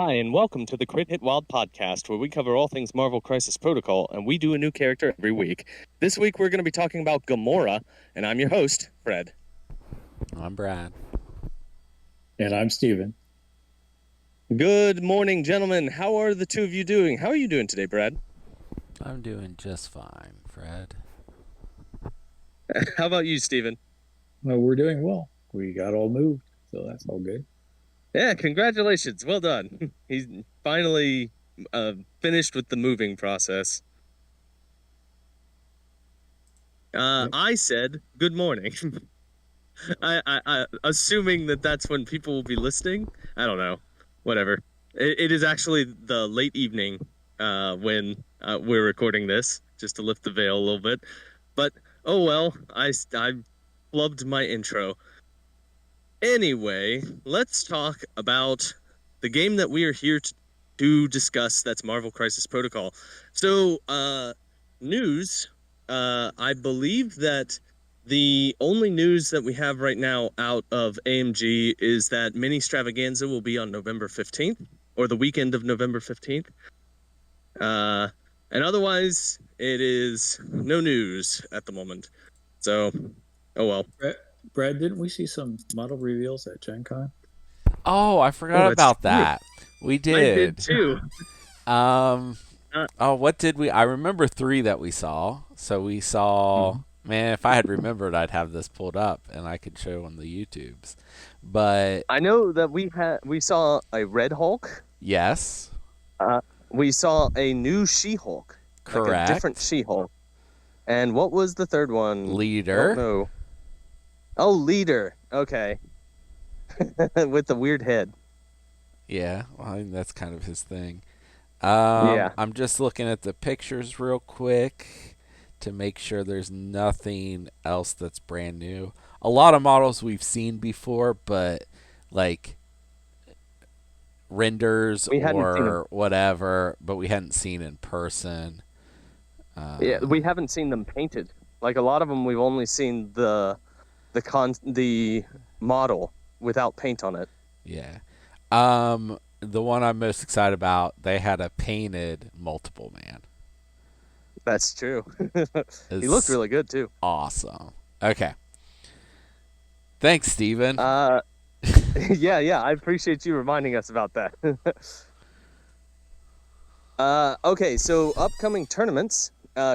Hi, and welcome to the Crit Hit Wild podcast, where we cover all things Marvel Crisis Protocol, and we do a new character every week. This week, we're going to be talking about Gamora, and I'm your host, Fred. I'm Brad. And I'm Steven. Good morning, gentlemen. How are the two of you doing? How are you doing today, Brad? I'm doing just fine, Fred. How about you, Steven? Well, we're doing well. We got all moved, so that's all good. Yeah, congratulations. Well done. He's finally finished with the moving process. I said good morning. I assuming that that's when people will be listening. I don't know. Whatever. It is actually the late evening when we're recording this, just to lift the veil a little bit. But oh well, I flubbed my intro. Anyway, let's talk about the game that we are here to discuss. That's Marvel Crisis Protocol. So, news. I believe that the only news that we have right now out of AMG is that Mini Stravaganza will be on November 15th, or the weekend of November 15th. And otherwise, it is no news at the moment. So, oh well. Brad, didn't we see some model reveals at Gen Con? Oh, I forgot about true. that. We did. I did too. What did we? I remember 3 that we saw. So we saw. Man, if I had remembered, I'd have this pulled up and I could show on the YouTubes. But I know that we saw a Red Hulk. yes, We saw a new She-Hulk. correct. Like a different She-Hulk. And what was the third one? Leader. No. Oh, Leader. Okay. With the weird head. Yeah, well, I think that's kind of his thing. Yeah. I'm just looking at the pictures real quick to make sure there's nothing else that's brand new. A lot of models we've seen before, but like renders We hadn't seen or whatever, but we hadn't seen in person. Yeah, we haven't seen them painted. Like a lot of them, we've only seen the model without paint on it. Yeah. The one I'm most excited about, they had a painted multiple man. That's true. It's He looked really good too. awesome. Okay. Thanks, Steven. Yeah. I appreciate you reminding us about that. Okay, so upcoming tournaments.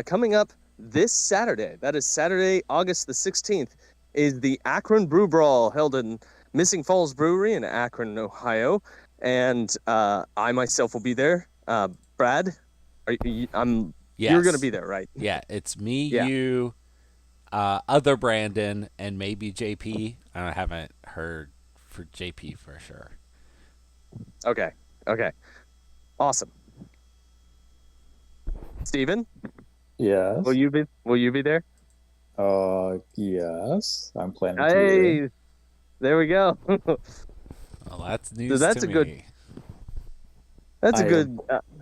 Coming up this Saturday, that is Saturday, August the 16th, is the Akron Brew Brawl held in Missing Falls Brewery in Akron, Ohio. And I myself will be there. Brad, you're going to be there, right? Yeah, it's me, Yeah. you, other Brandon, and maybe JP. I haven't heard for JP for sure. Okay. Awesome. Steven, Yes. will you be there? Yes. I'm planning to. Hey, there we go. Well, that's news that's to a me. good- That's a good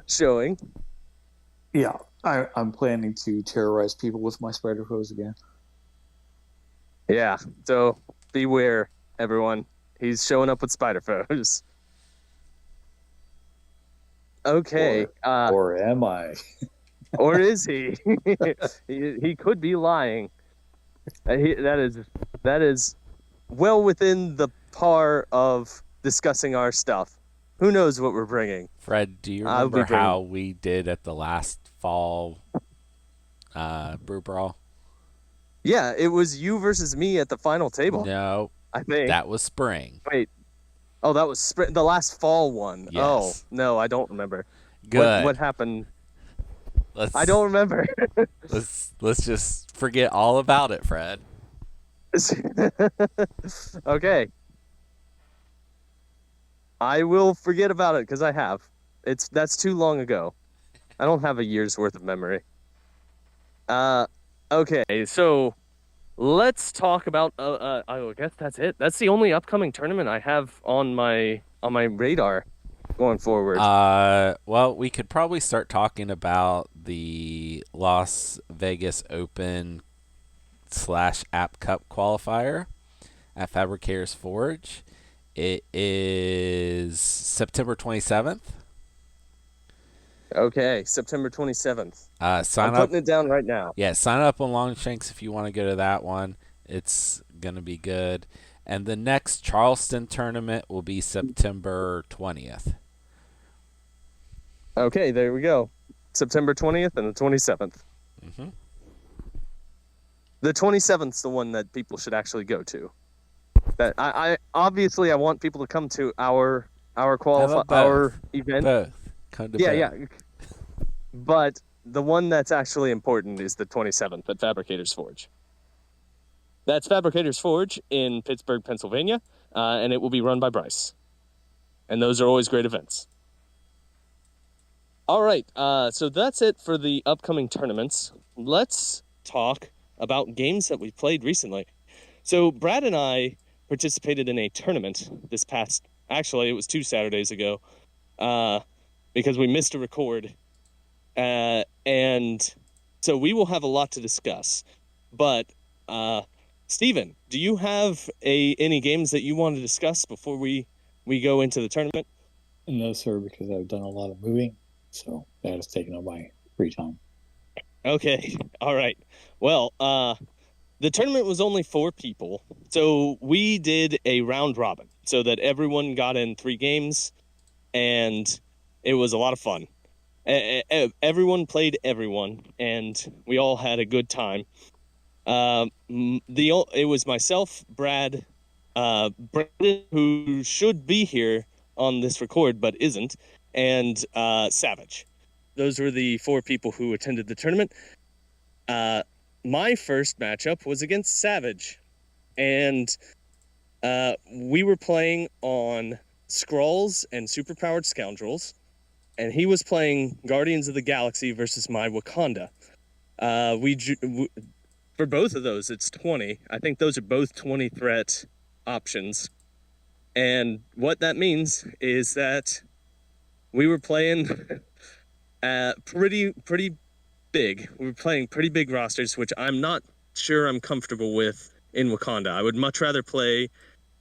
showing. Yeah, I'm planning to terrorize people with my spider foes again. Yeah, so beware, everyone. He's showing up with spider foes. Okay. Or am I? Or is he? He could be lying. That is well within the par of discussing our stuff. Who knows what we're bringing? Fred, do you I'll be remember how we did at the last fall brew brawl? Yeah, it was you versus me at the final table. No, I think that was spring. Wait. Oh, that was the last fall one. Yes. Oh no, I don't remember. Good. What happened? Let's, I don't remember. let's just forget all about it, Fred. Okay. I will forget about it because I have. That's too long ago. I don't have a year's worth of memory. Okay, so let's talk about. I guess that's it. That's the only upcoming tournament I have on my radar going forward. Well, we could probably start talking about the Las Vegas Open / App Cup qualifier at Fabricators Forge. It is September 27th. Okay, September 27th. I'm Sign up. putting it down right now. Yeah, sign up on Longshanks if you want to go to that one. It's going to be good. And the next Charleston tournament will be September 20th. Okay, there we go. September 20th and the 27th. Mm-hmm. The 27th is the one that people should actually go to. That I obviously I want people to come to our event. Both. Come to Yeah, both. yeah. But the one that's actually important is the 27th at Fabricators Forge. That's Fabricators Forge in Pittsburgh, Pennsylvania, and it will be run by Bryce. And those are always great events. All right, so that's it for the upcoming tournaments. Let's talk about games that we've played recently. So Brad and I participated in a tournament this past, actually it was 2 Saturdays ago, because we missed a record. And so we will have a lot to discuss. But Steven, do you have any games that you want to discuss before we go into the tournament? No, sir, because I've done a lot of moving, so that has taken up my free time. Okay, all right. Well, the tournament was only 4 people, so we did a round robin so that everyone got in 3 games, and it was a lot of fun. Everyone played everyone, and we all had a good time. It was myself, Brad, Brandon, who should be here on this record but isn't, and Savage. Those were the 4 people who attended the tournament. My first matchup was against Savage, and we were playing on Skrulls and Superpowered Scoundrels, and he was playing Guardians of the Galaxy versus My Wakanda. For both of those, it's 20. I think those are both 20 threat options. And what that means is that we were playing pretty big. We were playing pretty big rosters, which I'm not sure I'm comfortable with in Wakanda. I would much rather play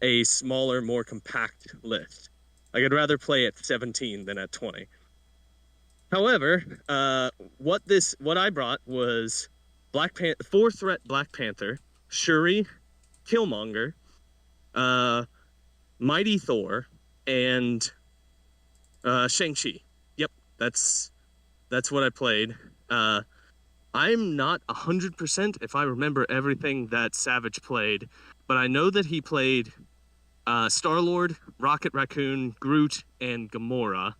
a smaller, more compact list. Like, I'd rather play at 17 than at 20. However, what I brought was 4-threat Black Panther, Shuri, Killmonger, Mighty Thor, and Shang-Chi. Yep, that's what I played. I'm not 100% if I remember everything that Savage played, but I know that he played Star-Lord, Rocket Raccoon, Groot, and Gamora.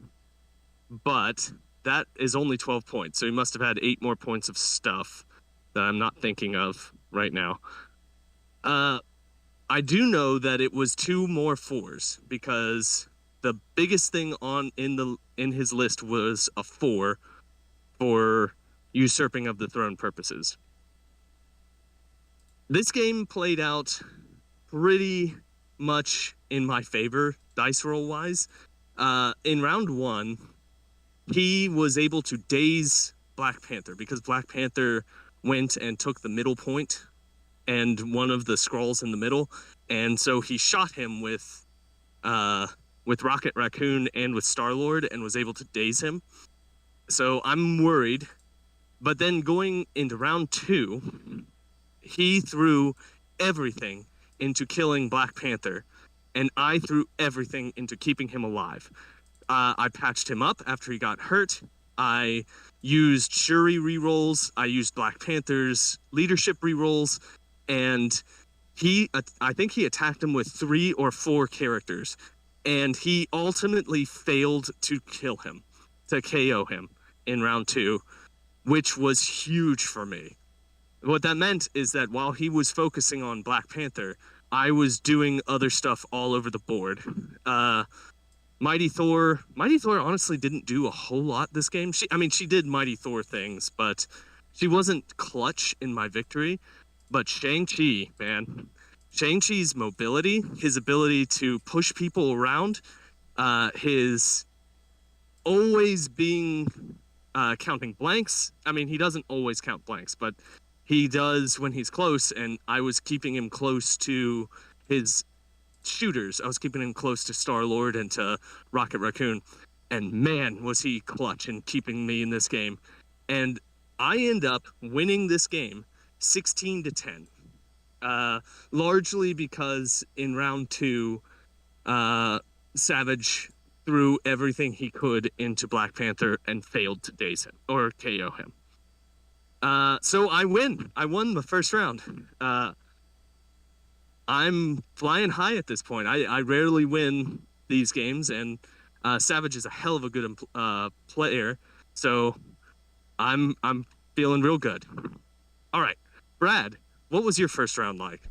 But that is only 12 points, so he must have had 8 more points of stuff that I'm not thinking of right now. I do know that it was 2 more 4s, because the biggest thing in his list was a 4 for usurping of the throne purposes. This game played out pretty much in my favor, dice roll wise. In round 1, he was able to daze Black Panther because Black Panther went and took the middle point and one of the Skrulls in the middle, and so he shot him with Rocket Raccoon and with Star-Lord and was able to daze him. So I'm worried. But then going into round 2, he threw everything into killing Black Panther, and I threw everything into keeping him alive. I patched him up after he got hurt. I used Shuri rerolls. I used Black Panther's leadership rerolls, and I think he attacked him with 3 or 4 characters, and he ultimately failed to kill him, to KO him in round 2, which was huge for me. What that meant is that while he was focusing on Black Panther, I was doing other stuff all over the board. Mighty Thor honestly didn't do a whole lot this game. She did Mighty Thor things, but she wasn't clutch in my victory. But Shang-Chi, man. Shang-Chi's mobility, his ability to push people around, his always being counting blanks. I mean, he doesn't always count blanks, but he does when he's close, and I was keeping him close to his shooters. I was keeping him close to Star-Lord and to Rocket Raccoon. And man, was he clutch in keeping me in this game. And I end up winning this game 16-10. Largely because in round 2, Savage threw everything he could into Black Panther and failed to daze him or KO him. So I win. I won the first round. I'm flying high at this point. I rarely win these games, and Savage is a hell of a good player. So I'm feeling real good. All right, Brad, what was your first round like?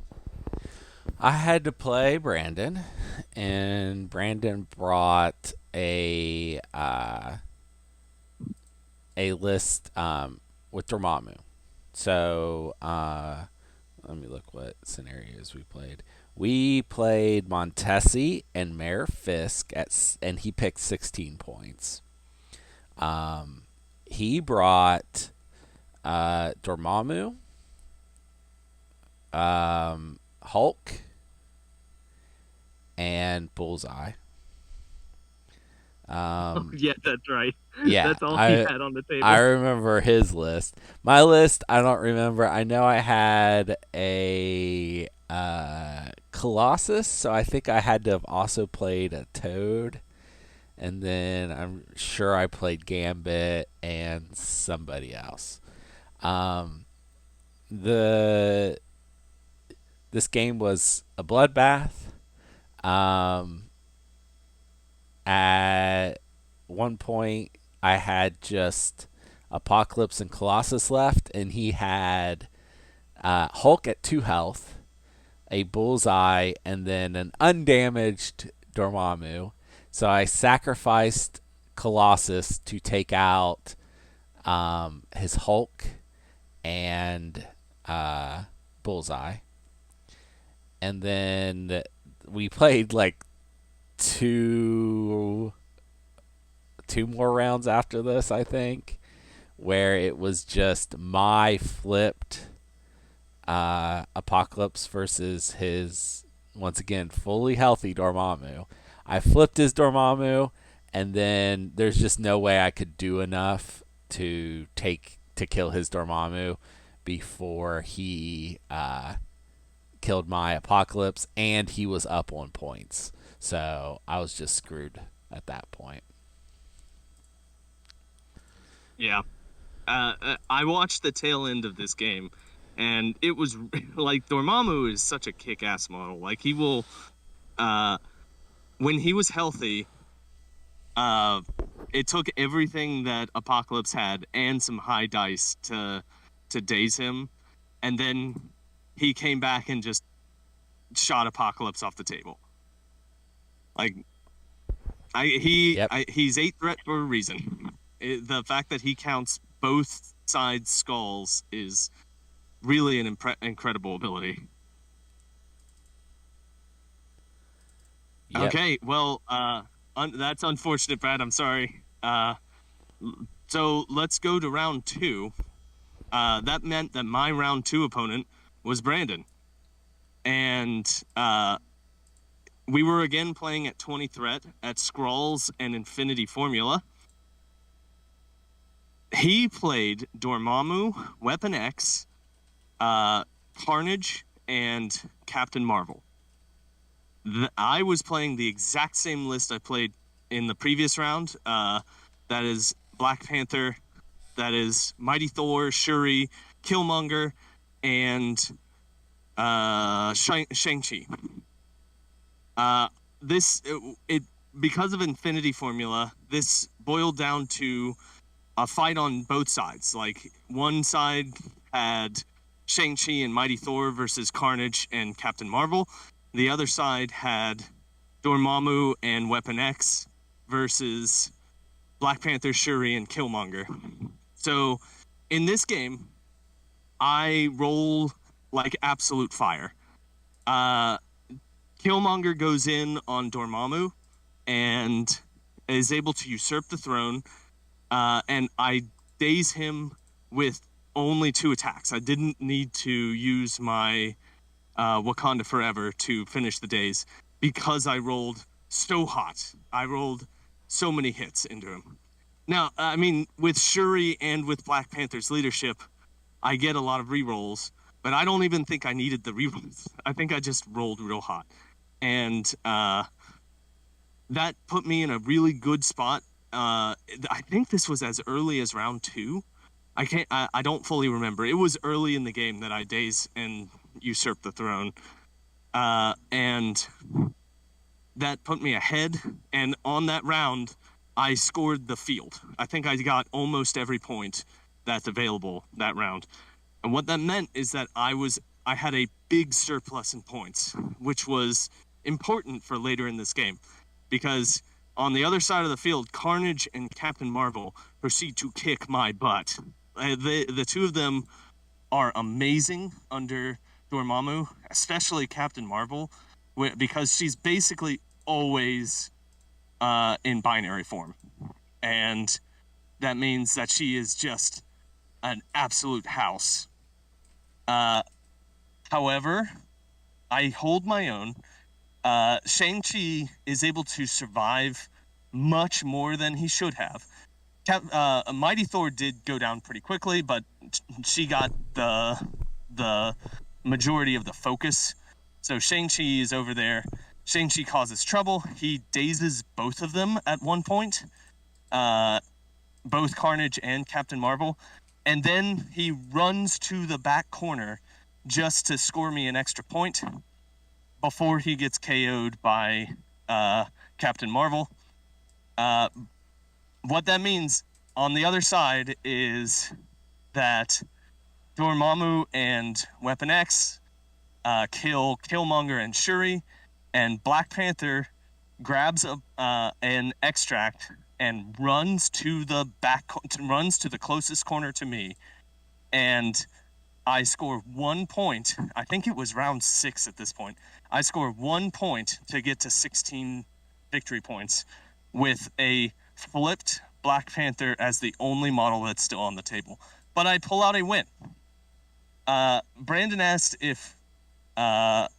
I had to play Brandon, and Brandon brought a list with Dormammu. So let me look what scenarios we played. We played Montesi and Mayor Fisk and he picked 16 points. He brought Dormammu, Hulk, and Bullseye. Yeah, that's right. Yeah, That's all he had on the table. I remember his list. My list, I don't remember. I know I had a Colossus, so I think I had to have also played a Toad. And then I'm sure I played Gambit and somebody else. This game was a bloodbath. At one point, I had just Apocalypse and Colossus left, and he had Hulk at 2 health, a Bullseye, and then an undamaged Dormammu. So I sacrificed Colossus to take out his Hulk and Bullseye. And then we played like two more rounds after this, I think, where it was just my flipped Apocalypse versus his, once again, fully healthy Dormammu. I flipped his Dormammu, and then there's just no way I could do enough to kill his Dormammu before he killed my Apocalypse, and he was up on points. So I was just screwed at that point. Yeah. I watched the tail end of this game, and it was like Dormammu is such a kick-ass model. Like he will, when he was healthy, it took everything that Apocalypse had and some high dice to daze him, and then he came back and just shot Apocalypse off the table. Like he's 8 threat for a reason. The fact that he counts both sides' skulls is really an incredible ability. Yep. Okay, well, that's unfortunate, Brad. I'm sorry. So let's go to round 2. That meant that my round 2 opponent was Brandon. And we were again playing at 20 threat at Skrulls and Infinity Formula. He played Dormammu, Weapon X, Carnage, and Captain Marvel. I was playing the exact same list I played in the previous round. That is Black Panther, that is Mighty Thor, Shuri, Killmonger, and Shang-Chi. Because of Infinity Formula, this boiled down to a fight on both sides. Like one side had Shang-Chi and Mighty Thor versus Carnage and Captain Marvel. The other side had Dormammu and Weapon X versus Black Panther, Shuri, and Killmonger. So in this game, I roll like absolute fire. Killmonger goes in on Dormammu and is able to usurp the throne, and I daze him with only 2 attacks. I didn't need to use my Wakanda Forever to finish the daze. because I rolled so hot. I rolled so many hits into him. Now, I mean, with Shuri and with Black Panther's leadership, I get a lot of rerolls, but I don't even think I needed the rerolls. I think I just rolled real hot. And that put me in a really good spot. I think this was as early as round 2. I don't fully remember. It was early in the game that I daze and usurp the throne. And that put me ahead. And on that round, I scored the field. I think I got almost every point that's available that round. And what that meant is that I had a big surplus in points, which was important for later in this game, because on the other side of the field, Carnage and Captain Marvel proceed to kick my butt. The two of them are amazing under Dormammu, especially Captain Marvel, because she's basically always in binary form, and that means that she is just an absolute house. However, I hold my own. Shang-Chi is able to survive much more than he should have. Mighty Thor did go down pretty quickly, but she got the majority of the focus. So Shang-Chi is over there. Shang-Chi causes trouble. He dazes both of them at one point, both Carnage and Captain Marvel. And then he runs to the back corner just to score me an extra point before he gets KO'd by Captain Marvel. What that means on the other side is that Dormammu and Weapon X kill Killmonger and Shuri, and Black Panther grabs an extract and runs to the closest corner to me, and I score 1 point. I think it was round 6 at this point. I score 1 point to get to 16 victory points with a flipped Black Panther as the only model that's still on the table. But I pull out a win. Brandon asked if I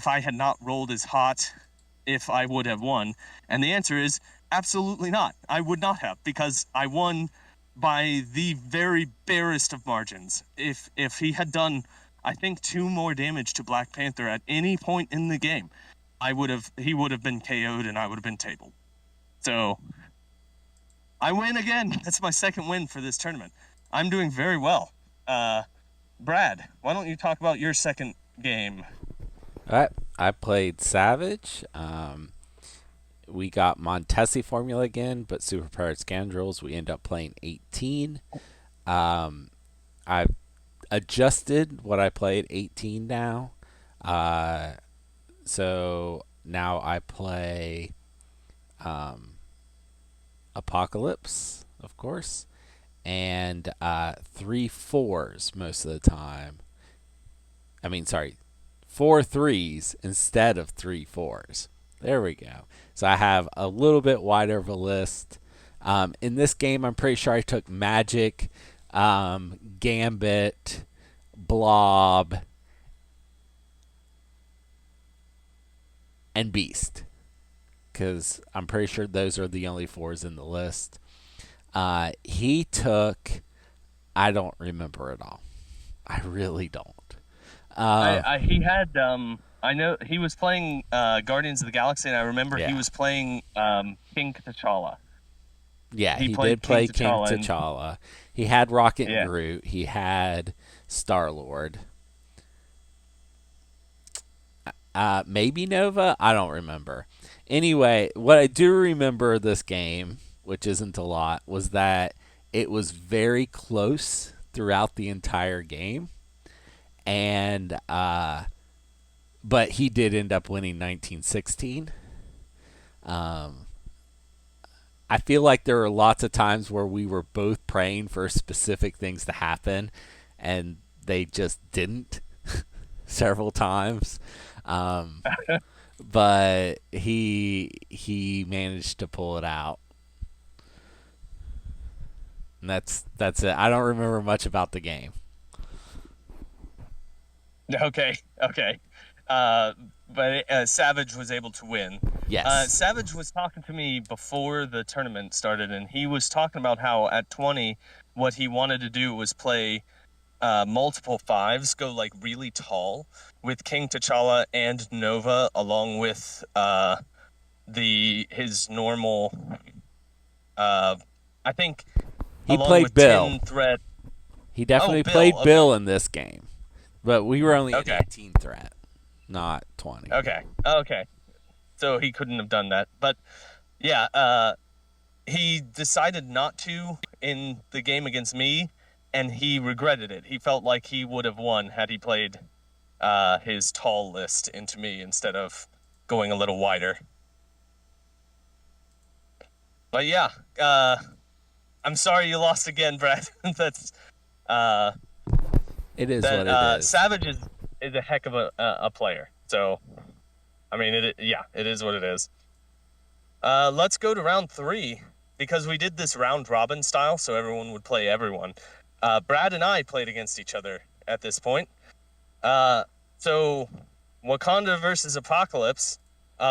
had not rolled as hot, if I would have won. And the answer is absolutely not. I would not have, because I won by the very barest of margins. If he had done, I think, 2 more damage to Black Panther at any point in the game, he would have been KO'd and I would have been tabled. So I win again. That's my second win for this tournament. I'm doing very well. Brad, why don't you talk about your second game? All right. I played Savage. We got Montesi formula again, but Super Powered Scoundrels, we end up playing 18. I've adjusted what I played 18 now. So now I play Apocalypse, of course, and 3 4s most of the time. I mean, sorry, 4 3s instead of 3 4s. There we go. So I have a little bit wider of a list. In this game, I'm pretty sure I took Magic, Gambit, Blob, and Beast, because I'm pretty sure those are the only 4s in the list. He took, I don't remember at all. I really don't. He had I know he was playing Guardians of the Galaxy, and I remember he was playing King T'Challa. Yeah, he did play King T'Challa. He had Rocket and Yeah. Groot. He had Star-Lord. Maybe Nova? I don't remember. Anyway, what I do remember this game, which isn't a lot, was that it was very close throughout the entire game. And but he did end up winning 1916. I feel like there were lots of times where we were both praying for specific things to happen, and they just didn't several times. But he managed to pull it out. And that's it. I don't remember much about the game. Okay. but Savage was able to win. Yes. Savage was talking to me before the tournament started, and he was talking about how at 20, what he wanted to do was play multiple fives, go like really tall with King T'Challa and Nova, along with his normal. I think He along played with Bill. Tin Thread. He Oh, definitely Bill. played Okay. Bill in this game. But we were only at Okay. 18 threat, not 20. Okay. So he couldn't have done that, but yeah. He decided not to in the game against me, and he regretted it. He felt like he would have won had he played his tall list into me instead of going a little wider. But yeah, I'm sorry you lost again, Brad. That's uh, It is what it is. Savage is a heck of a player. So I mean, it is what it is. Let's go to round 3 because we did this round robin style, so everyone would play everyone. Brad and I played against each other at this point. So Wakanda versus Apocalypse.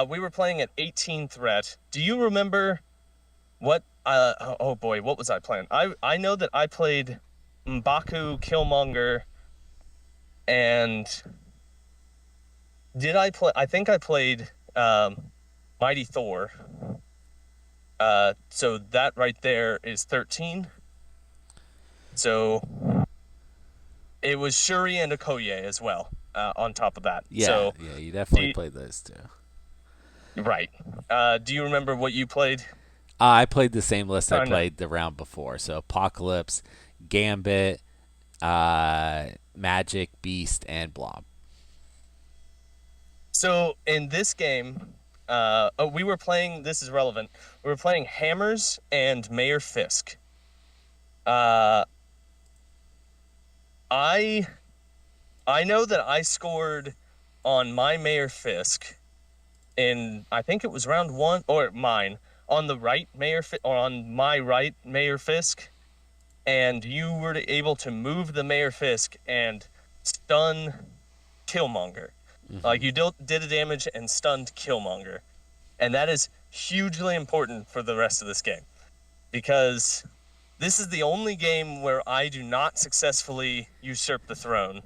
We were playing at 18 threat. Do you remember what? Oh boy, what was I playing? I know that I played M'Baku, Killmonger, and did I play? I think I played Mighty Thor. So that right there is 13. So it was Shuri and Okoye as well, on top of that. Yeah, So, yeah, you definitely played those two. Right. Do you remember what you played? I played the same list I No. played the round before. So Apocalypse, Gambit, Magic, Beast, and Blob. So in this game, we were playing. This is relevant. We were playing Hammers and Mayor Fisk. I know that I scored on my Mayor Fisk in, I think it was round 1, or mine on the right or on my right Mayor Fisk, and you were able to move the Mayor Fisk and stun Killmonger. Mm-hmm. Like you did a damage and stunned Killmonger, and that is hugely important for the rest of this game because this is the only game where I do not successfully usurp the throne,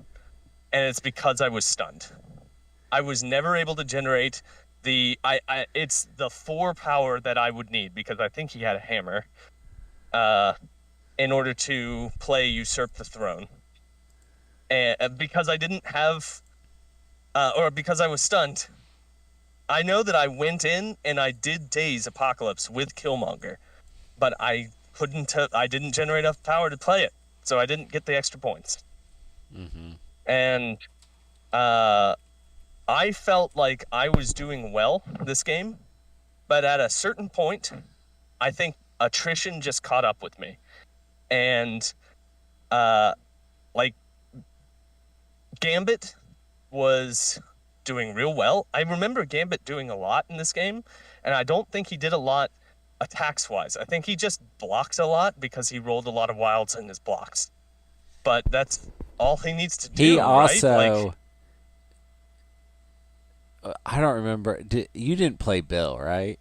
and it's because I was stunned. I was never able to generate it's the 4 power that I would need because I think he had a hammer in order to play usurp the throne. And because I didn't have or because I was stunned, I know that I went in and I did daze Apocalypse with Killmonger, but I didn't generate enough power to play it, so I didn't get the extra points. Mm-hmm. And I felt like I was doing well this game, but at a certain point, I think attrition just caught up with me. And like Gambit was doing real well. I remember Gambit doing a lot in this game, and I don't think he did a lot attacks-wise. I think he just blocks a lot because he rolled a lot of wilds in his blocks. But that's all he needs to do, He also, right? I don't remember. You didn't play Bill, right?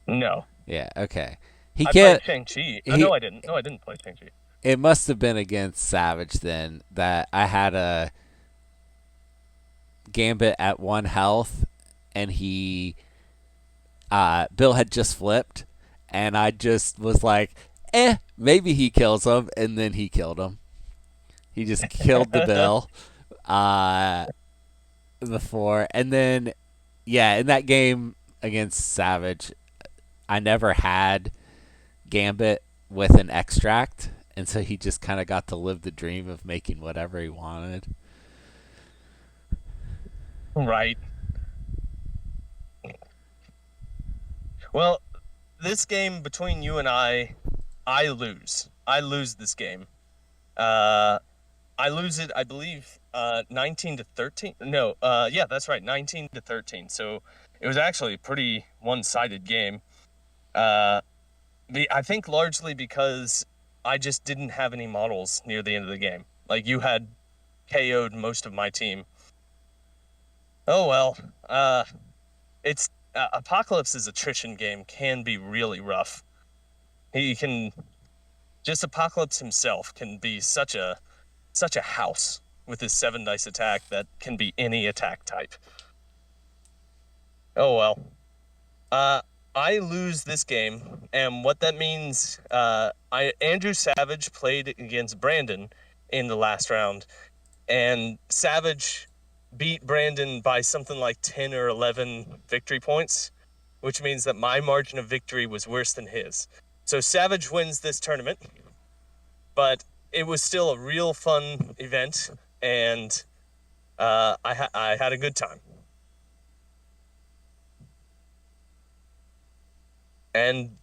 No. Yeah. Okay. I played Shang-Chi. No, I didn't. No, I didn't play Shang-Chi. It must have been against Savage then that I had a Gambit at 1 health, and Bill had just flipped, and I just was like, maybe he kills him, and then he killed him. He just killed the Bill before, and then in that game against Savage, I never had Gambit with an extract, and so he just kind of got to live the dream of making whatever he wanted. Right. Well, this game between you and I lose. I lose this game. I lose it, I believe, 19 to 13. No, yeah, that's right, 19 to 13. So it was actually a pretty one-sided game. I think largely because I just didn't have any models near the end of the game. Like, you had KO'd most of my team. Oh well. It's Apocalypse's attrition game can be really rough. He can just Apocalypse himself can be such a house with his 7 dice attack that can be any attack type. Oh well. Uh, I lose this game, and what that means, I Andrew Savage played against Brandon in the last round, and Savage beat Brandon by something like 10 or 11 victory points, which means that my margin of victory was worse than his. So Savage wins this tournament, but it was still a real fun event, and I had a good time. And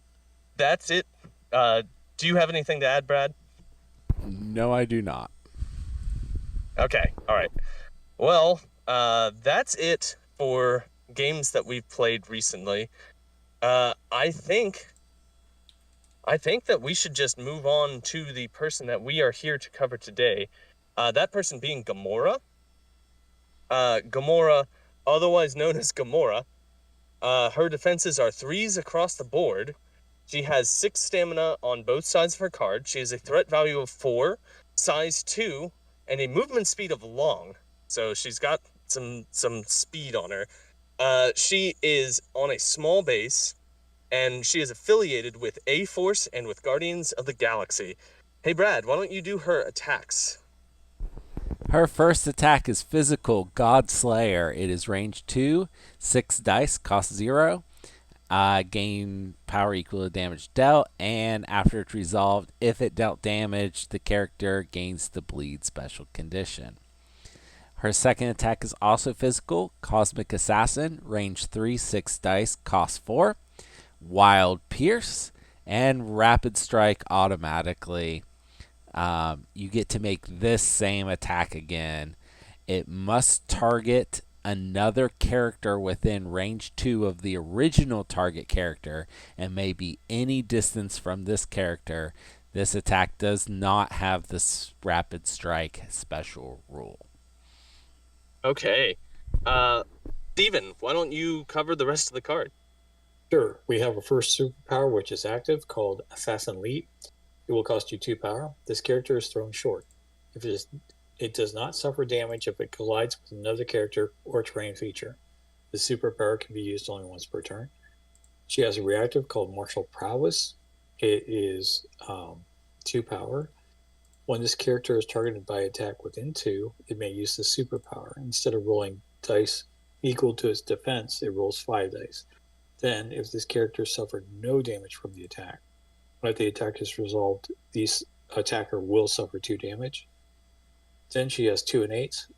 that's it. Do you have anything to add, Brad? No, I do not. Okay, all right. Well, that's it for games that we've played recently. I think that we should just move on to the person that we are here to cover today. That person being Gamora. Gamora, otherwise known as Gamora. Her defenses are 3s across the board. She has 6 stamina on both sides of her card. She has a threat value of 4, size 2, and a movement speed of long. So she's got some speed on her. She is on a small base, and she is affiliated with A-Force and with Guardians of the Galaxy. Hey, Brad, why don't you do her attacks? Her first attack is physical God Slayer. It is range 2, 6 dice, cost 0. Gain power equal to damage dealt, and after it's resolved, if it dealt damage, the character gains the bleed special condition. Her second attack is also physical, Cosmic Assassin, range 3, 6 dice, cost 4. Wild Pierce, and Rapid Strike automatically. You get to make this same attack again. It must target another character within range 2 of the original target character and may be any distance from this character. This attack does not have this Rapid Strike special rule. Okay. Steven, why don't you cover the rest of the card? Sure. We have a first superpower which is active called Assassin Leap. It will cost you 2 power. This character is thrown short. It does not suffer damage if it collides with another character or terrain feature. The superpower can be used only once per turn. She has a reactive called Martial Prowess. It is 2 power. When this character is targeted by attack within 2, it may use the superpower. Instead of rolling dice equal to its defense, it rolls 5 dice. Then, if this character suffered no damage from the attack, when the attack is resolved, the attacker will suffer 2 damage. Then she has 2 innates.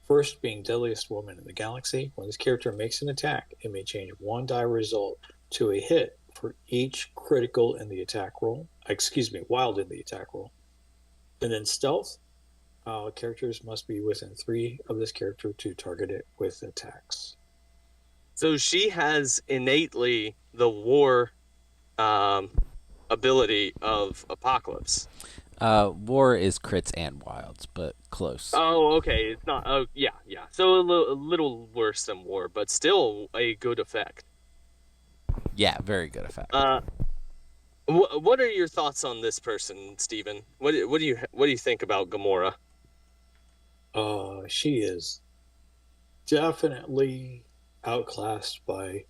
First, being Deadliest Woman in the Galaxy. When this character makes an attack, it may change one die result to a hit for each critical in the attack roll. Wild in the attack roll. And then Stealth. Characters must be within 3 of this character to target it with attacks. So she has innately the war ability of Apocalypse. War is crits and wilds, but close. Oh, okay. It's not. Oh, yeah. So a little worse than war, but still a good effect. Yeah, very good effect. What are your thoughts on this person, Steven? What do you think about Gamora? She is definitely outclassed by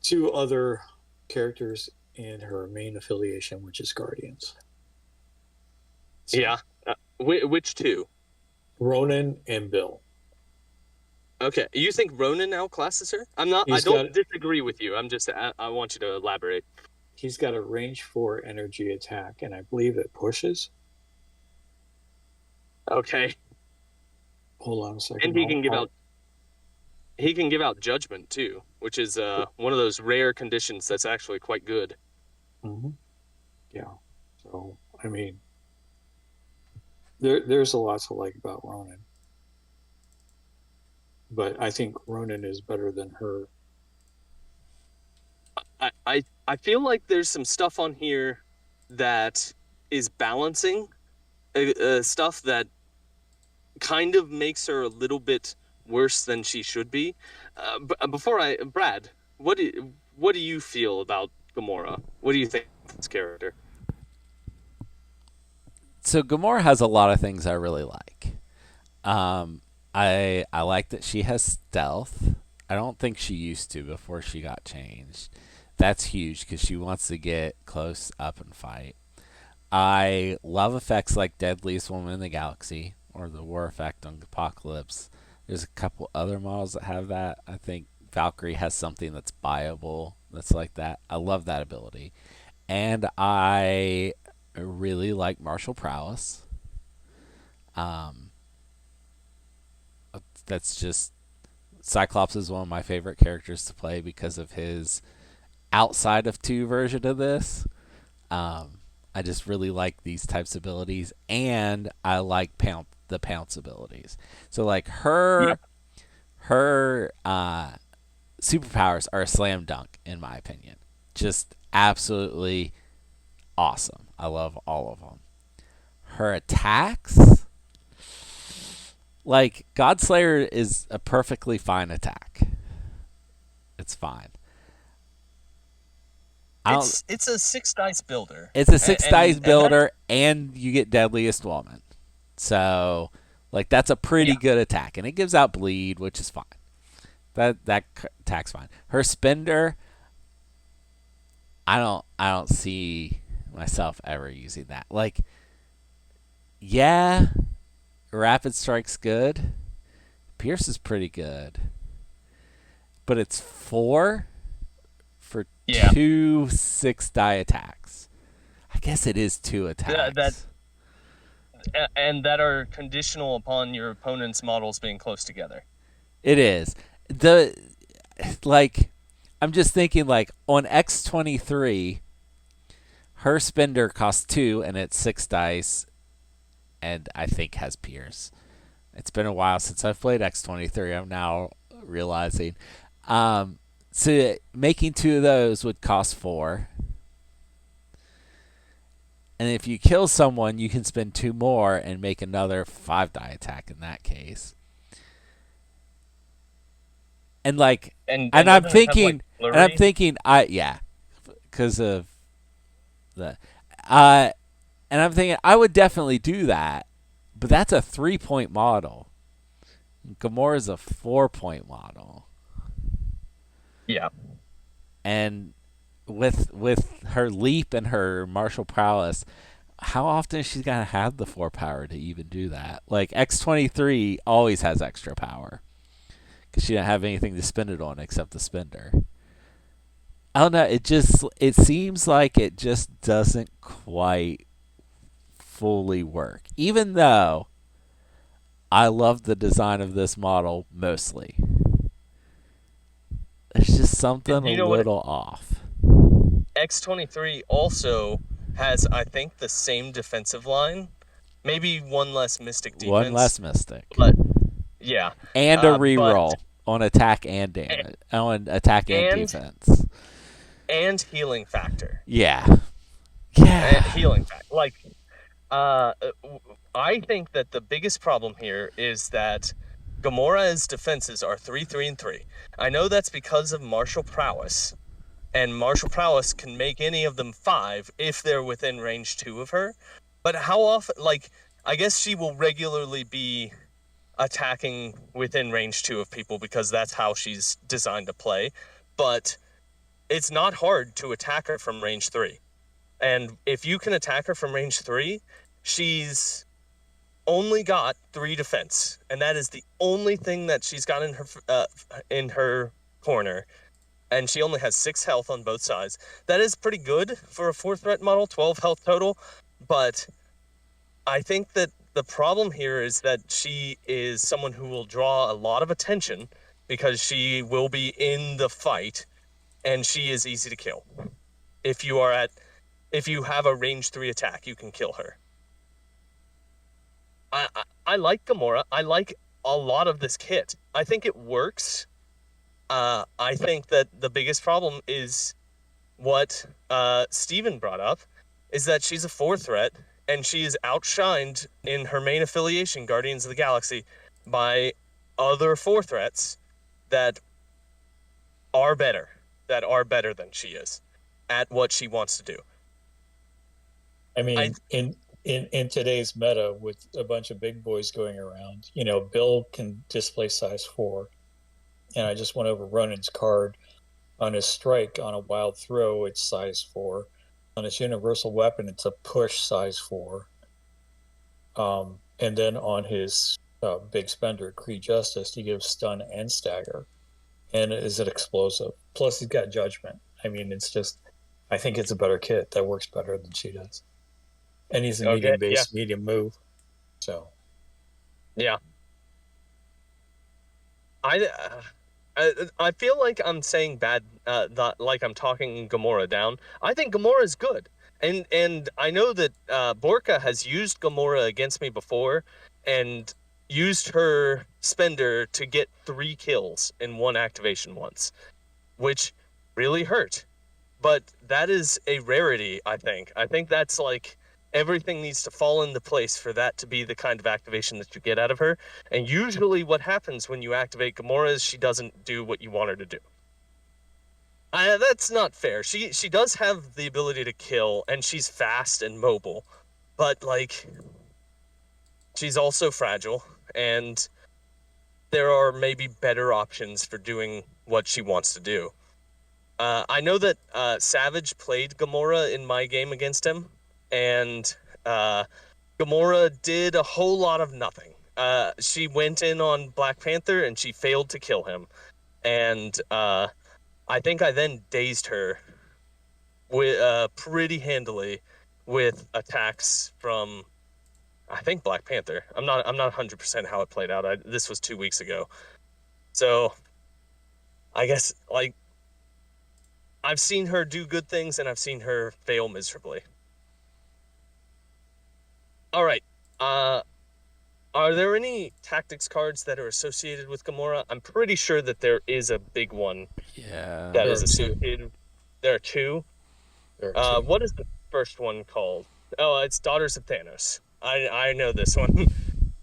2 other characters in her main affiliation, which is Guardians. So, yeah. Which 2? Ronan and Bill. Okay. You think Ronan outclasses her? I don't disagree with you. I want you to elaborate. He's got a range 4 energy attack, and I believe it pushes. Okay. Hold on a second. And he can give out judgment too, which is one of those rare conditions that's actually quite good. Mm-hmm. Yeah. So I mean, there's a lot to like about Ronan, but I think Ronan is better than her. I feel like there's some stuff on here that is balancing stuff that kind of makes her a little bit worse than she should be. Brad, what do you feel about Gamora? What do you think of this character? So Gamora has a lot of things I really like. I like that she has stealth. I don't think she used to before she got changed. That's huge because she wants to get close up and fight. I love effects like Deadliest Woman in the Galaxy or the War effect on Apocalypse. There's a couple other models that have that. I think Valkyrie has something that's buyable that's like that. I love that ability. And I really like martial prowess. Um, that's just Cyclops is one of my favorite characters to play because of his outside of two version of this. Um, I just really like these types of abilities, and I like the pounce abilities. So like her superpowers are a slam dunk in my opinion. Just absolutely awesome. I love all of them. Her attacks, like Godslayer, is a perfectly fine attack. It's fine. It's a 6 dice builder. It's a six dice and builder, and you get Deadliest Woman. So, like, that's a pretty good attack, and it gives out bleed, which is fine. That attack's fine. Her spender, I don't see myself ever using that. Like, yeah, Rapid Strike's good. Pierce is pretty good, but it's 4 for 2 6-die attacks. I guess it is 2 attacks. And that are conditional upon your opponent's models being close together. It is. I'm just thinking like on X-23, her spender costs 2 and it's 6 dice, and I think has Pierce. It's been a while since I've played X-23. I'm now realizing. So making 2 of those would cost 4. And if you kill someone, you can spend 2 more and make another 5-die attack in that case. And like, and I'm thinking, because of the, and I'm thinking I would definitely do that, but that's a 3-point model. Gamora's a 4-point model. Yeah. And with her leap and her martial prowess, how often is she gonna have the 4 power to even do that? Like X-23 always has extra power because she didn't have anything to spend it on except the spender. I don't know. It seems like it just doesn't quite fully work, even though I love the design of this model mostly. There's just something a little off. X-23 also has, I think, the same defensive line. Maybe one less Mystic defense. One less Mystic. But, yeah. And a reroll on attack and damage. On attack and defense. And healing factor. Yeah. Yeah. And healing factor. Like, I think that the biggest problem here is that Gamora's defenses are 3, 3, and 3. I know that's because of martial prowess, and martial prowess can make any of them 5 if they're within range 2 of her. But how often, like, I guess she will regularly be attacking within range 2 of people because that's how she's designed to play. But it's not hard to attack her from range 3. And if you can attack her from range 3, she's only got 3 defense, and that is the only thing that she's got in her corner. And she only has 6 health on both sides. That is pretty good for a 4-threat model, 12 health total. But I think that the problem here is that she is someone who will draw a lot of attention because she will be in the fight, and she is easy to kill. If you have a range 3 attack, you can kill her. I like Gamora. I like a lot of this kit. I think it works. I think that the biggest problem is what Steven brought up, is that she's a 4-threat, and she is outshined in her main affiliation, Guardians of the Galaxy, by other 4 threats that that are better than she is at what she wants to do. I I mean, in today's meta with a bunch of big boys going around, Bill can display size 4, and I just went over Ronan's card. On his strike on a wild throw, it's size 4. On his universal weapon, it's a push size 4. And then on his big spender, Cree Justice, he gives stun and stagger, and is it explosive? Plus, he's got judgment. I mean, it's just, I think it's a better kit that works better than she does, and he's a okay, medium yeah, base, medium move. So yeah. I I feel like I'm saying bad, like I'm talking Gamora down. I think Gamora is good, and I know that Borka has used Gamora against me before, and used her spender to get 3 kills in one activation once, which really hurt. But that is a rarity, I think. I think that's like everything needs to fall into place for that to be the kind of activation that you get out of her. And usually what happens when you activate Gamora is she doesn't do what you want her to do. That's not fair. She does have the ability to kill, and she's fast and mobile, but like she's also fragile, and there are maybe better options for doing what she wants to do. I know that Savage played Gamora in my game against him, and uh, Gamora did a whole lot of nothing. She went in on Black Panther and she failed to kill him, and I think I then dazed her with pretty handily with attacks from I think Black Panther. I'm not 100% how it played out. This was 2 weeks ago, so I guess like I've seen her do good things and I've seen her fail miserably. All right. Uh, are there any tactics cards that are associated with Gamora? I'm pretty sure that there is a big one Yeah. that there is are two. associated. There are 2. There are two. What is the first one called? Oh, it's Daughters of Thanos. I know this one.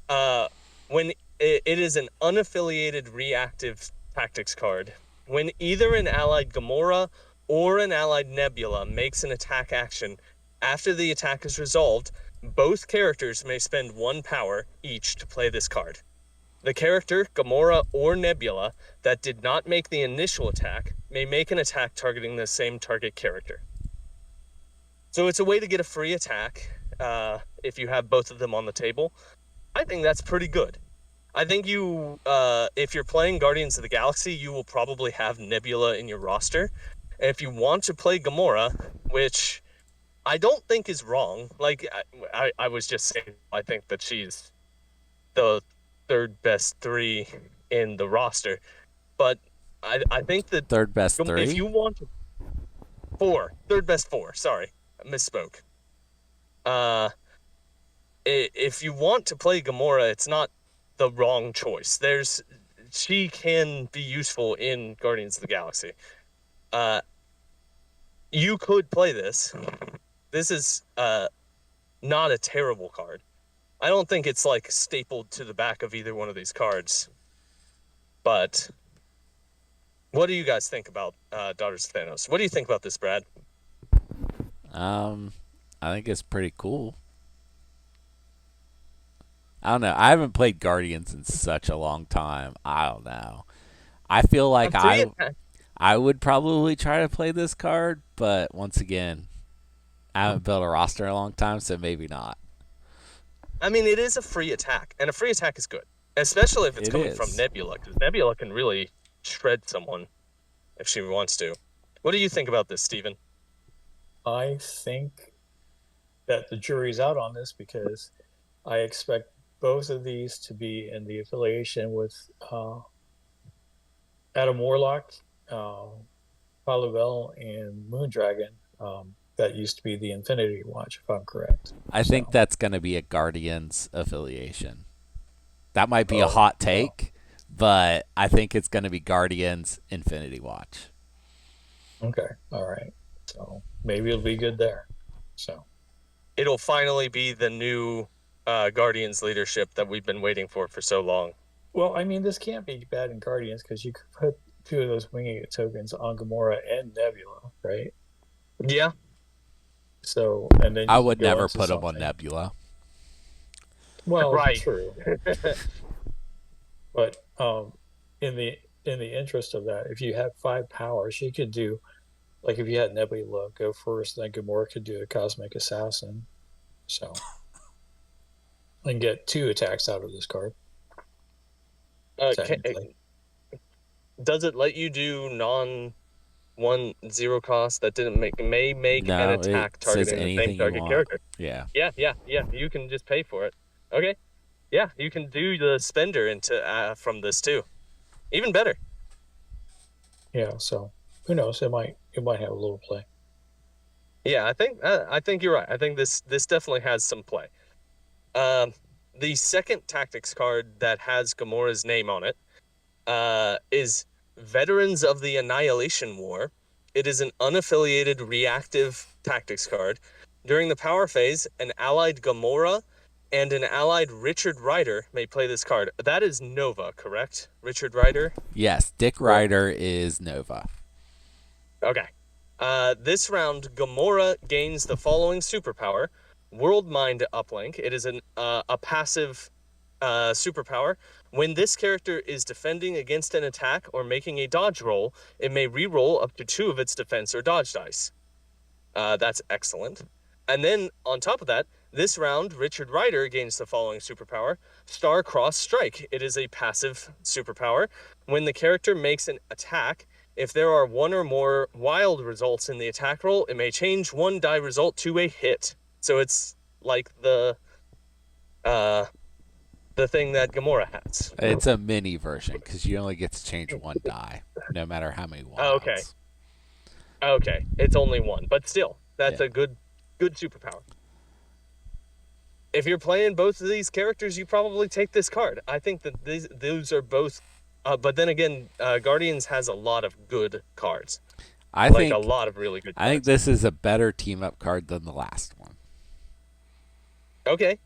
Uh, when it is an unaffiliated reactive tactics card, when either an allied Gamora or an allied Nebula makes an attack action, after the attack is resolved, both characters may spend 1 power each to play this card. The character, Gamora or Nebula, that did not make the initial attack may make an attack targeting the same target character. So it's a way to get a free attack if you have both of them on the table. I think that's pretty good. I think if you're playing Guardians of the Galaxy, you will probably have Nebula in your roster. And if you want to play Gamora, which I don't think is wrong, like I was just saying, I think that she's the third best 3 in the roster. But I think that Third best if 3? you want to, third best 4, sorry, I misspoke. Uh, if you want to play Gamora, it's not the wrong choice. She can be useful in Guardians of the Galaxy. You could play this. This is not a terrible card. I don't think it's like stapled to the back of either one of these cards. But what do you guys think about Daughters of Thanos? What do you think about this, Brad? I think it's pretty cool. I don't know. I haven't played Guardians in such a long time. I don't know. I feel like Free I attack. I would probably try to play this card, but once again, I haven't built a roster in a long time, so maybe not. I mean, it is a free attack, and a free attack is good, especially if it's It coming from is. Nebula, because Nebula can really shred someone if she wants to. What do you think about this, Steven? I think that the jury's out on this because I expect both of these to be in the affiliation with Adam Warlock, uh, Palubel, and Moondragon. That used to be the Infinity Watch, if I'm correct. I think So, that's going to be a Guardians affiliation. That might be a oh, hot well, take, but I think it's going to be Guardians Infinity Watch. okay, all right. So maybe it'll be good there. So It'll finally be the new Guardians leadership that we've been waiting for so long. Well, I mean, this can't be bad in Guardians because you could put two of those winging tokens on Gamora and Nebula, right? Yeah. So, and then I you can would go never into put him on something. Nebula. Well, Right. true, but in the in the interest of that, if you had five powers, you could do like if you had Nebula go first, then Gamora could do a Cosmic Assassin, so and get two attacks out of this card Can, technically. does it let you do non 1-0 cost that didn't may make an No, it attack says targeting the same anything you target want. character? Yeah. Yeah. You can just pay for it. Okay. Yeah, you can do the spender into from this too. Even better. Yeah, so who knows? It might have a little play. Yeah, I think you're right. I think this definitely has some play. Um, the second tactics card that has Gamora's name on it is Veterans of the Annihilation War. It is an unaffiliated reactive tactics card. During the power phase, an allied Gamora and an allied Richard Rider may play this card. That is Nova, correct? Richard Rider? Yes, Dick Correct. Ryder is Nova. Okay. This round, Gamora gains the following superpower: World Mind Uplink. It is a passive superpower. When this character is defending against an attack or making a dodge roll, it may re-roll up to 2 of its defense or dodge dice. That's excellent. And then on top of that, this round, Richard Rider gains the following superpower: Star-Crossed Strike. It is a passive superpower. When the character makes an attack, if there are one or more wild results in the attack roll, it may change one die result to a hit. So it's like uh, the thing that Gamora has. It's a mini version because you only get to change one die, no matter how many Oh, okay. wilds. Okay. It's only one, but still, that's Yeah. a good superpower. If you're playing both of these characters, you probably take this card. I think that those are both. But then again, Guardians has a lot of good cards, I like a think lot of really good I think cards. this is a better team up card than the last one. Okay,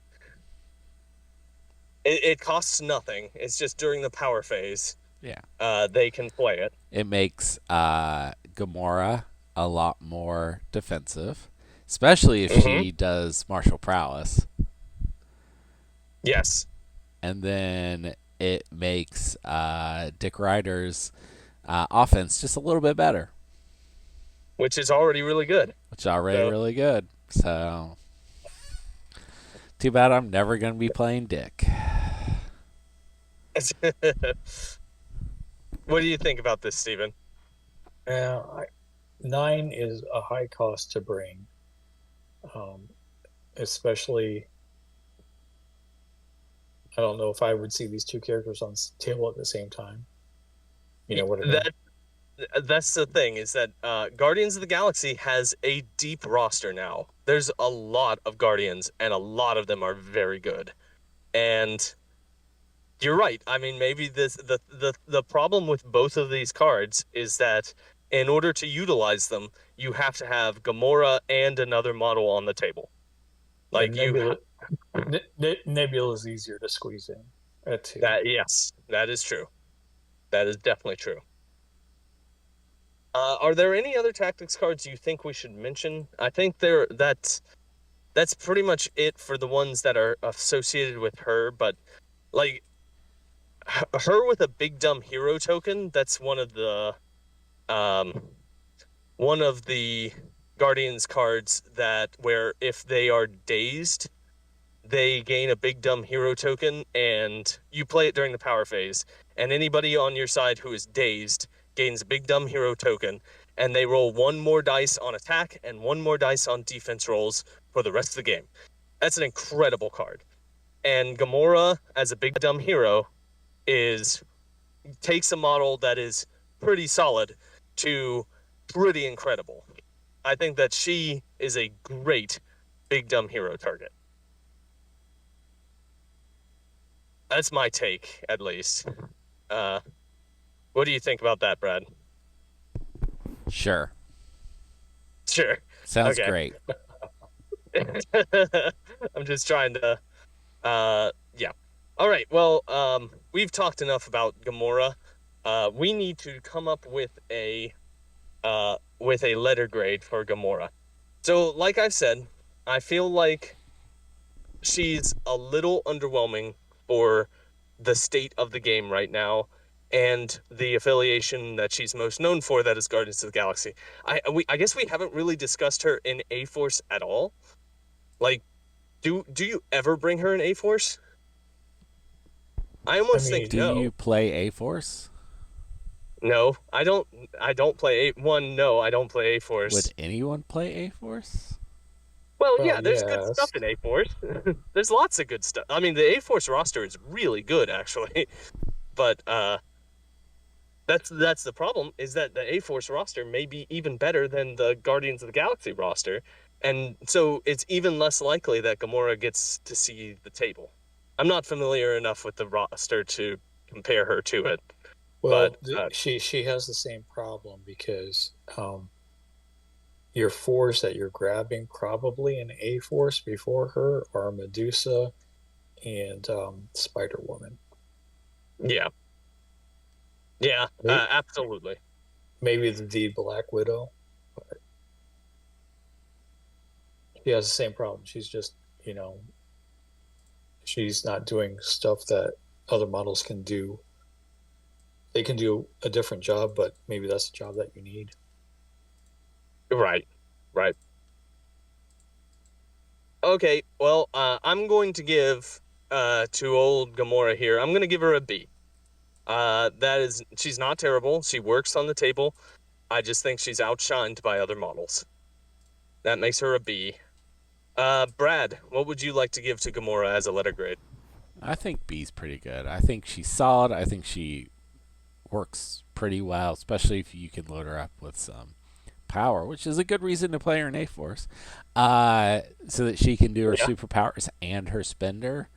it costs nothing. It's just during the power phase, Yeah. they can play it. It makes Gamora a lot more defensive, especially if Mm-hmm. she does martial prowess. Yes, And then it makes Dick Ryder's offense just a little bit better, which is already really good. which is already So, really good. So, too bad I'm never going to be playing Dick. what do you think about this, Steven? I, 9 is a high cost to bring, um, especially. I don't know if I would see these two characters on the table at the same time. You know what I mean? That's the thing is that Guardians of the Galaxy has a deep roster now. There's a lot of Guardians, and a lot of them are very good. And you're right. I mean, maybe the problem with both of these cards is that in order to utilize them, you have to have Gamora and another model on the table. Like And you Nebula is easier to squeeze in at 2. that yes, that is true. That is definitely true. Are there any other tactics cards you think we should mention? I think that's pretty much it for the ones that are associated with her. But like her with a big dumb hero token, that's um one of the Guardians cards that where if they are dazed, they gain a big dumb hero token, and you play it during the power phase. And anybody on your side who is dazed gains a big dumb hero token, and they roll one more dice on attack and one more dice on defense rolls for the rest of the game. That's an incredible card. And Gamora as a big dumb hero is takes a model that is pretty solid to pretty incredible. I think that she is a great big dumb hero target. That's my take, at least. Uh, what do you think about that, Brad? Sure. Sure. Sounds Okay. great. I'm just trying to, yeah. All right. Well, we've talked enough about Gamora. We need to come up with a letter grade for Gamora. So, like I said, I feel like she's a little underwhelming for the state of the game right now and the affiliation that she's most known for, that is Guardians of the Galaxy. I guess we haven't really discussed her in A Force at all. Like, do you ever bring her in A Force? I I almost think mean, Do you no. play A Force? No, I don't play A1. No, I don't play A Would Force. anyone play A Force? Well, well, yeah, there's good stuff yes. in A Force. There's lots of good stuff. I mean, the A Force roster is really good, actually. But that's the problem, is that the A Force roster may be even better than the Guardians of the Galaxy roster, and so it's even less likely that Gamora gets to see the table. I'm not familiar enough with the roster to compare her to it, but Well, she has the same problem because your force that you're grabbing probably an A force before her are Medusa and Spider Woman. yeah, yeah, Maybe, absolutely. maybe the Black Widow. She has the same problem. She's just, you know, she's not doing stuff that other models can do. They can do a different job, but maybe that's the job that you need. Right, right. Okay, well, I'm going to give to old Gamora here. I'm going to give her a B. That is, she's not terrible. She works on the table. I just think she's outshined by other models. That makes her a B. Brad, what would you like to give to Gamora as a letter grade? I think B's pretty good. I think she's solid. I think she works pretty well, especially if you can load her up with some power, which is a good reason to play her in A Force, so that she can do her Yeah. superpowers and her spender.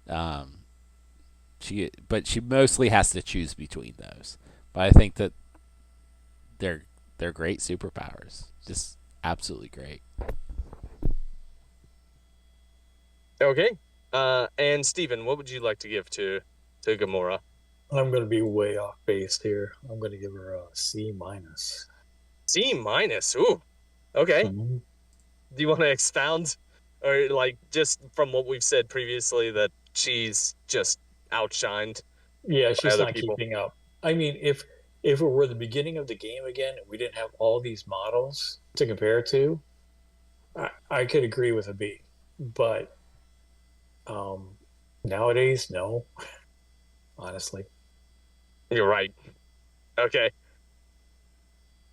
Um, but she mostly has to choose between those. But I think that they're they're great superpowers, just absolutely great. Okay. And Steven, what would you like to give to Gamora? I'm going to be way off base here. I'm going to give her a C minus. C minus. Ooh. Okay. Mhm. Do you want to expound, or like just from what we've said previously, that she's just outshined Yeah, by she's other not people? keeping up. I mean, if it were the beginning of the game again and we didn't have all these models to compare to, I could agree with a B. But um, nowadays, no, honestly. You're right. Okay.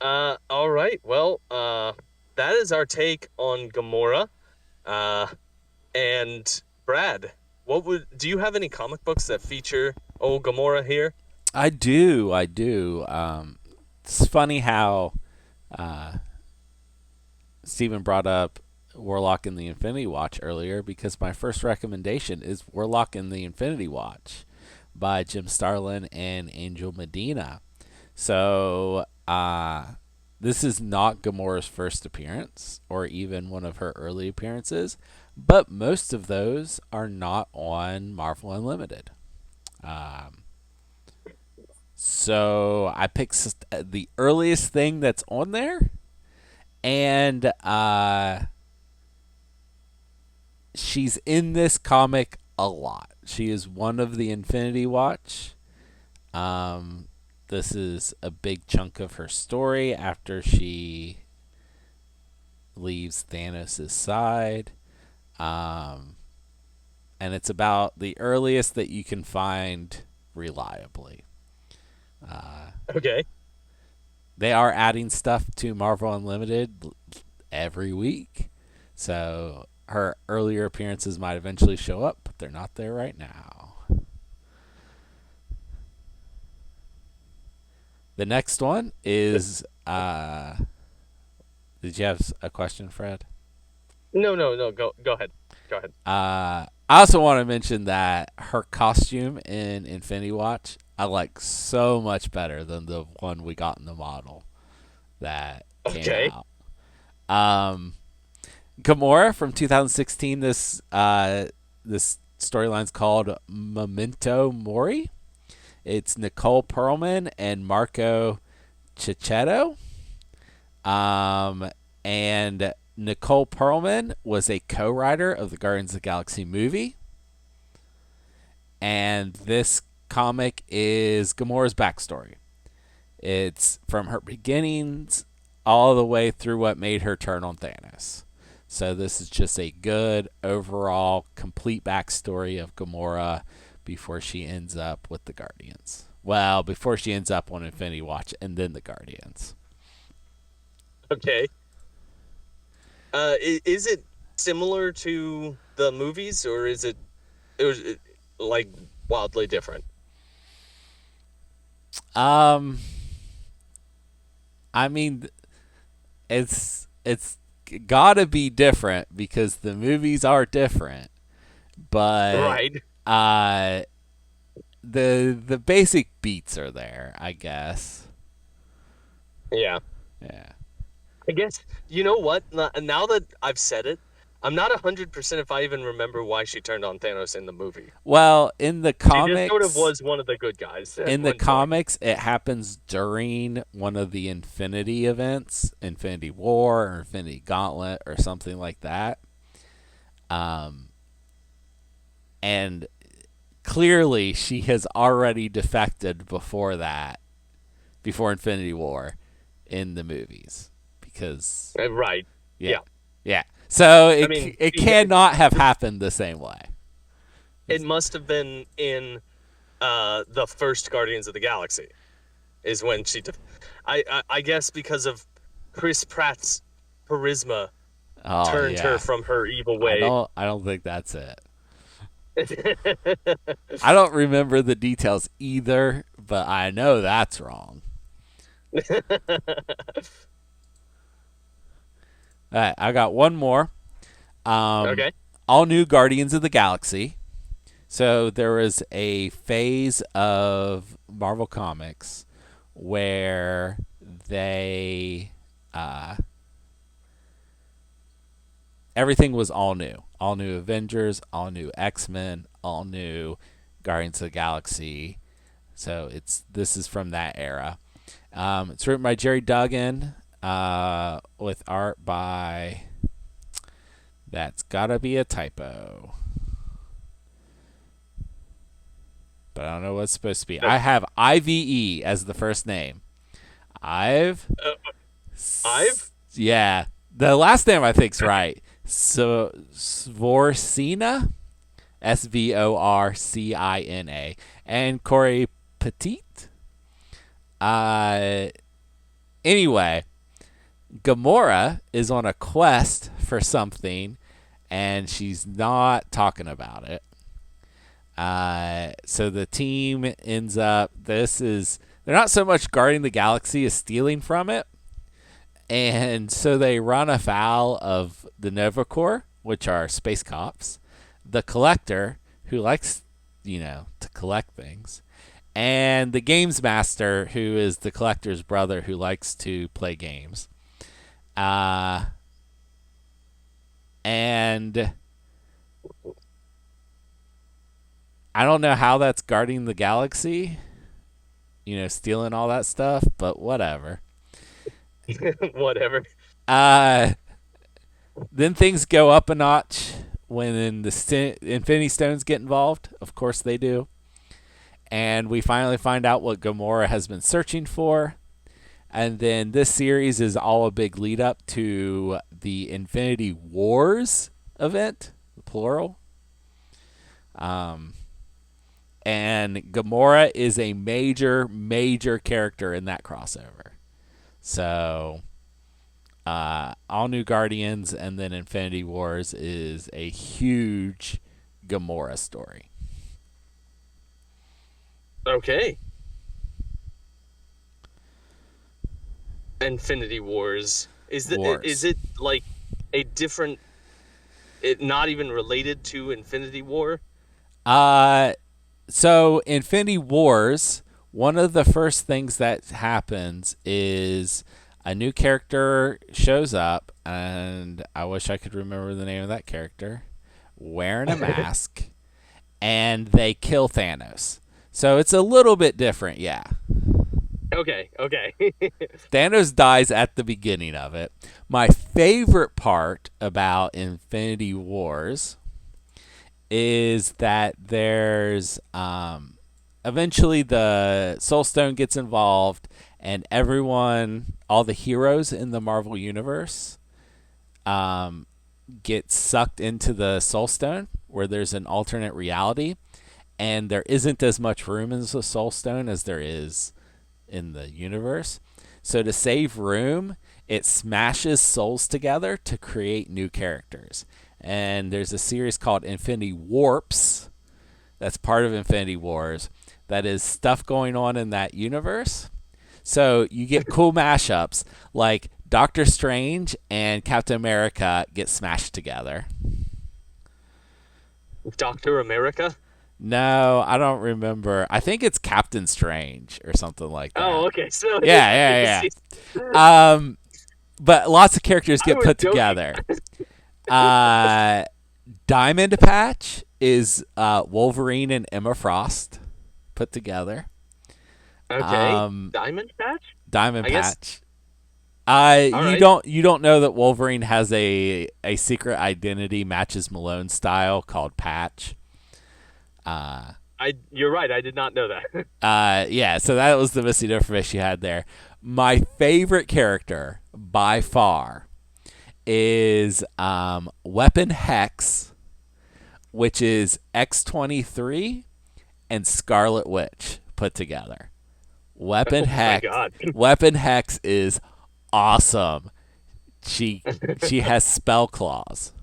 All right. Well, that is our take on Gamora. Uh, and Brad, do you have any comic books that feature old Gamora here? I do, I do. It's funny how uh, Steven brought up Warlock in the Infinity Watch earlier because my first recommendation is Warlock in the Infinity Watch by Jim Starlin and Angel Medina. So, this is not Gamora's first appearance or even one of her early appearances, but most of those are not on Marvel Unlimited. Um, so I picked the earliest thing that's on there, and she's in this comic a lot. She is one of the Infinity Watch. Um, this is a big chunk of her story after she leaves Thanos' side. Um, and it's about the earliest that you can find reliably. Uh, Okay. they are adding stuff to Marvel Unlimited every week. So her earlier appearances might eventually show up, but they're not there right now. The next one is. Did you have a question, Fred? No, no, no. Go ahead. Go ahead. I also want to mention that her costume in Infinity Watch I like so much better than the one we got in the model that came Okay. out. Um, Gamora from 2016. This storyline's called Memento Mori. It's Nicole Perlman and Marco Cicchetto. And Nicole Perlman was a co-writer of the Guardians of the Galaxy movie. And this comic is Gamora's backstory. It's from her beginnings all the way through what made her turn on Thanos. So this is just a good overall complete backstory of Gamora before she ends up with the Guardians. Well, before she ends up on Infinity Watch and then the Guardians. Okay. Is it similar to the movies, or is it like wildly different? I mean, it's gotta be different because the movies are different, but Right. the basic beats are there, I guess. Yeah. Yeah. I guess you know what? Now that I've said it, I'm not 100% if I even remember why she turned on Thanos in the movie. Well, in the She just sort of comics, was one of the good guys. At in the one point. comics, it happens during one of the Infinity events, Infinity War or Infinity Gauntlet or something like that. And clearly she has already defected before that, before Infinity War in the movies. Because Right. yeah. Yeah. So I mean, it cannot have happened the same way. it must have been in the first Guardians of the Galaxy, is when she. I guess because of Chris Pratt's charisma Oh, turned yeah. her from her evil way. I don't think that's it. I don't remember the details either, but I know that's wrong. All right, I got one more. Okay. All new Guardians of the Galaxy. So there was a phase of Marvel Comics where they everything was all new Avengers, all new X-Men, all new Guardians of the Galaxy. So this is from that era. It's written by Jerry Duggan with art by, that's gotta be a typo, but I don't know what it's supposed to be. I have IVE as the first name. Ive? Ive? Yeah. The last name I think's right. So Svorcina, Svorcina, and Corey Petit. Anyway, Gamora is on a quest for something, and she's not talking about it. So the team ends up. They're not so much guarding the galaxy as stealing from it. And so they run afoul of the Nova Corps, which are space cops, the Collector, who likes, to collect things, and the Games Master, who is the Collector's brother, who likes to play games. And I don't know how that's guarding the galaxy, stealing all that stuff, but whatever. Whatever. Then things go up a notch when the Infinity Stones get involved. Of course they do. And we finally find out what Gamora has been searching for. And then this series is all a big lead up to the Infinity Wars event, plural. And Gamora is a major, major character in that crossover. So, all new Guardians and then Infinity Wars is a huge Gamora story. Okay. Infinity Wars. Is it like a different? It not even related to Infinity War? So Infinity Wars, one of the first things that happens is a new character shows up, and I wish I could remember the name of that character, wearing a mask, and they kill Thanos. So it's a little bit different, yeah. Okay, okay. Thanos dies at the beginning of it. My favorite part about Infinity Wars is that there's eventually the Soul Stone gets involved, and everyone, all the heroes in the Marvel universe, um, get sucked into the Soul Stone, where there's an alternate reality, and there isn't as much room in the Soul Stone as there is in the universe. So to save room, it smashes souls together to create new characters. And there's a series called Infinity Warps that's part of Infinity Wars that is stuff going on in that universe. So you get cool mashups like Doctor Strange and Captain America get smashed together. Doctor America? No, I don't remember. I think it's Captain Strange or something like that. Oh, okay. So Yeah, yeah, yeah. But lots of characters I get was put joking. together. Uh, Diamond Patch is Wolverine and Emma Frost put together. Okay. Um, Diamond Patch? Diamond I guess. Patch. All You right. don't know that Wolverine has a secret identity matches Malone's style called Patch. You're right. I did not know that. Yeah, so that was the missing information you had there. My favorite character by far is Weapon Hex, which is X-23 and Scarlet Witch put together. Weapon Oh my Hex. God. Weapon Hex is awesome. She has spell claws.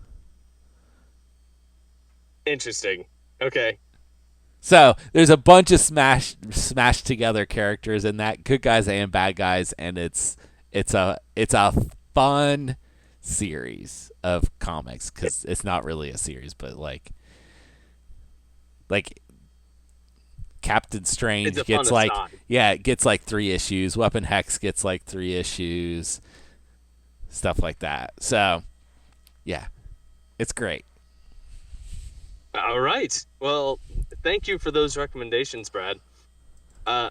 Interesting. Okay. So there's a bunch of smashed together characters in that, good guys and bad guys, and it's a fun series of comics because it's not really a series, but like Captain It's Strange a fun gets like aside. yeah, it gets like 3 issues. Weapon Hex gets like 3 issues, stuff like that. So yeah, it's great. All right. Well, thank you for those recommendations, Brad.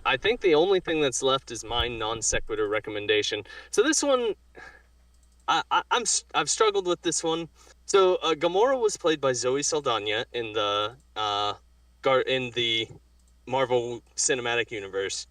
I think the only thing that's left is my non sequitur recommendation. So this one, I've struggled with this one. So Gamora was played by Zoe Saldana in the in the Marvel Cinematic Universe,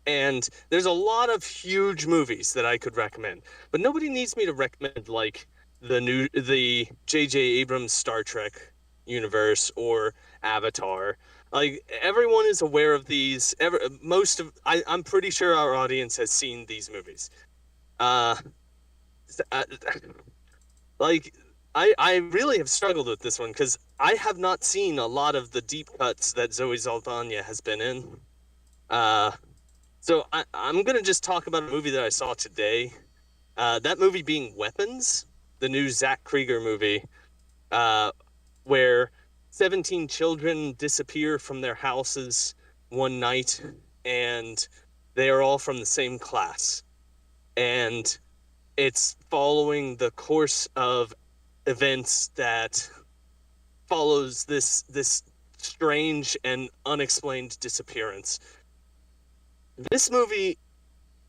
and there's a lot of huge movies that I could recommend, but nobody needs me to recommend like the J.J. Abrams Star Trek universe or Avatar. Like everyone is aware of these. I'm pretty sure our audience has seen these movies. Uh, uh, like I really have struggled with this one because I have not seen a lot of the deep cuts that Zoe Saldana has been in. Uh, so I'm gonna just talk about a movie that I saw today. That movie being Weapons, the new Zach Krieger movie, uh, where 17 children disappear from their houses one night, and they are all from the same class. And it's following the course of events that follows this strange and unexplained disappearance. This movie,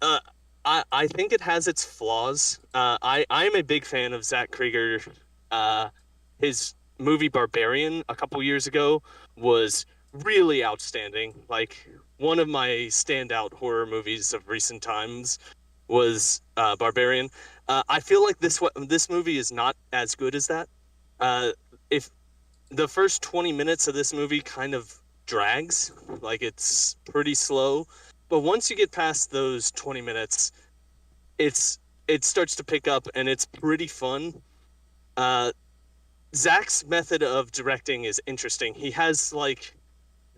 uh, I think it has its flaws. I'm a big fan of Zach Krieger. His movie Barbarian a couple years ago was really outstanding. Like one of my standout horror movies of recent times was Barbarian. I feel like this movie is not as good as that. Uh, if the first 20 minutes of this movie kind of drags, like it's pretty slow, but once you get past those 20 minutes, it's it starts to pick up and it's pretty fun. Uh, Zach's method of directing is interesting. He has like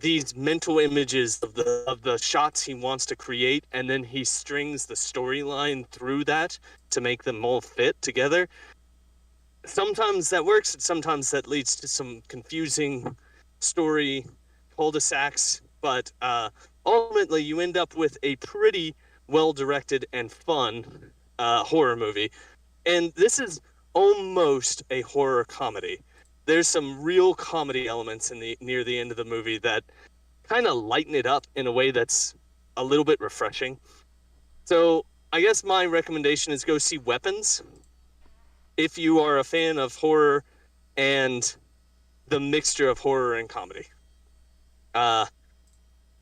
these mental images of the shots he wants to create, and then he strings the storyline through that to make them all fit together. Sometimes that works, and sometimes that leads to some confusing story cul-de-sacs, but ultimately you end up with a pretty well-directed and fun horror movie. And this is almost a horror comedy. there's some real comedy elements near the end of the movie that kind of lighten it up in a way that's a little bit refreshing. So I guess my recommendation is go see Weapons if you are a fan of horror and the mixture of horror and comedy.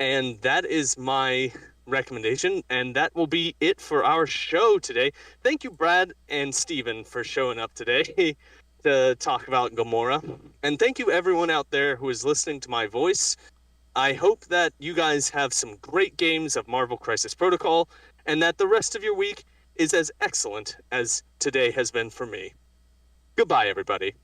And that is my recommendation, and that will be it for our show today. Thank you, Brad and Steven, for showing up today to talk about Gamora. And thank you, everyone out there who is listening to my voice. I hope that you guys have some great games of Marvel Crisis Protocol, and that the rest of your week is as excellent as today has been for me. Goodbye, everybody.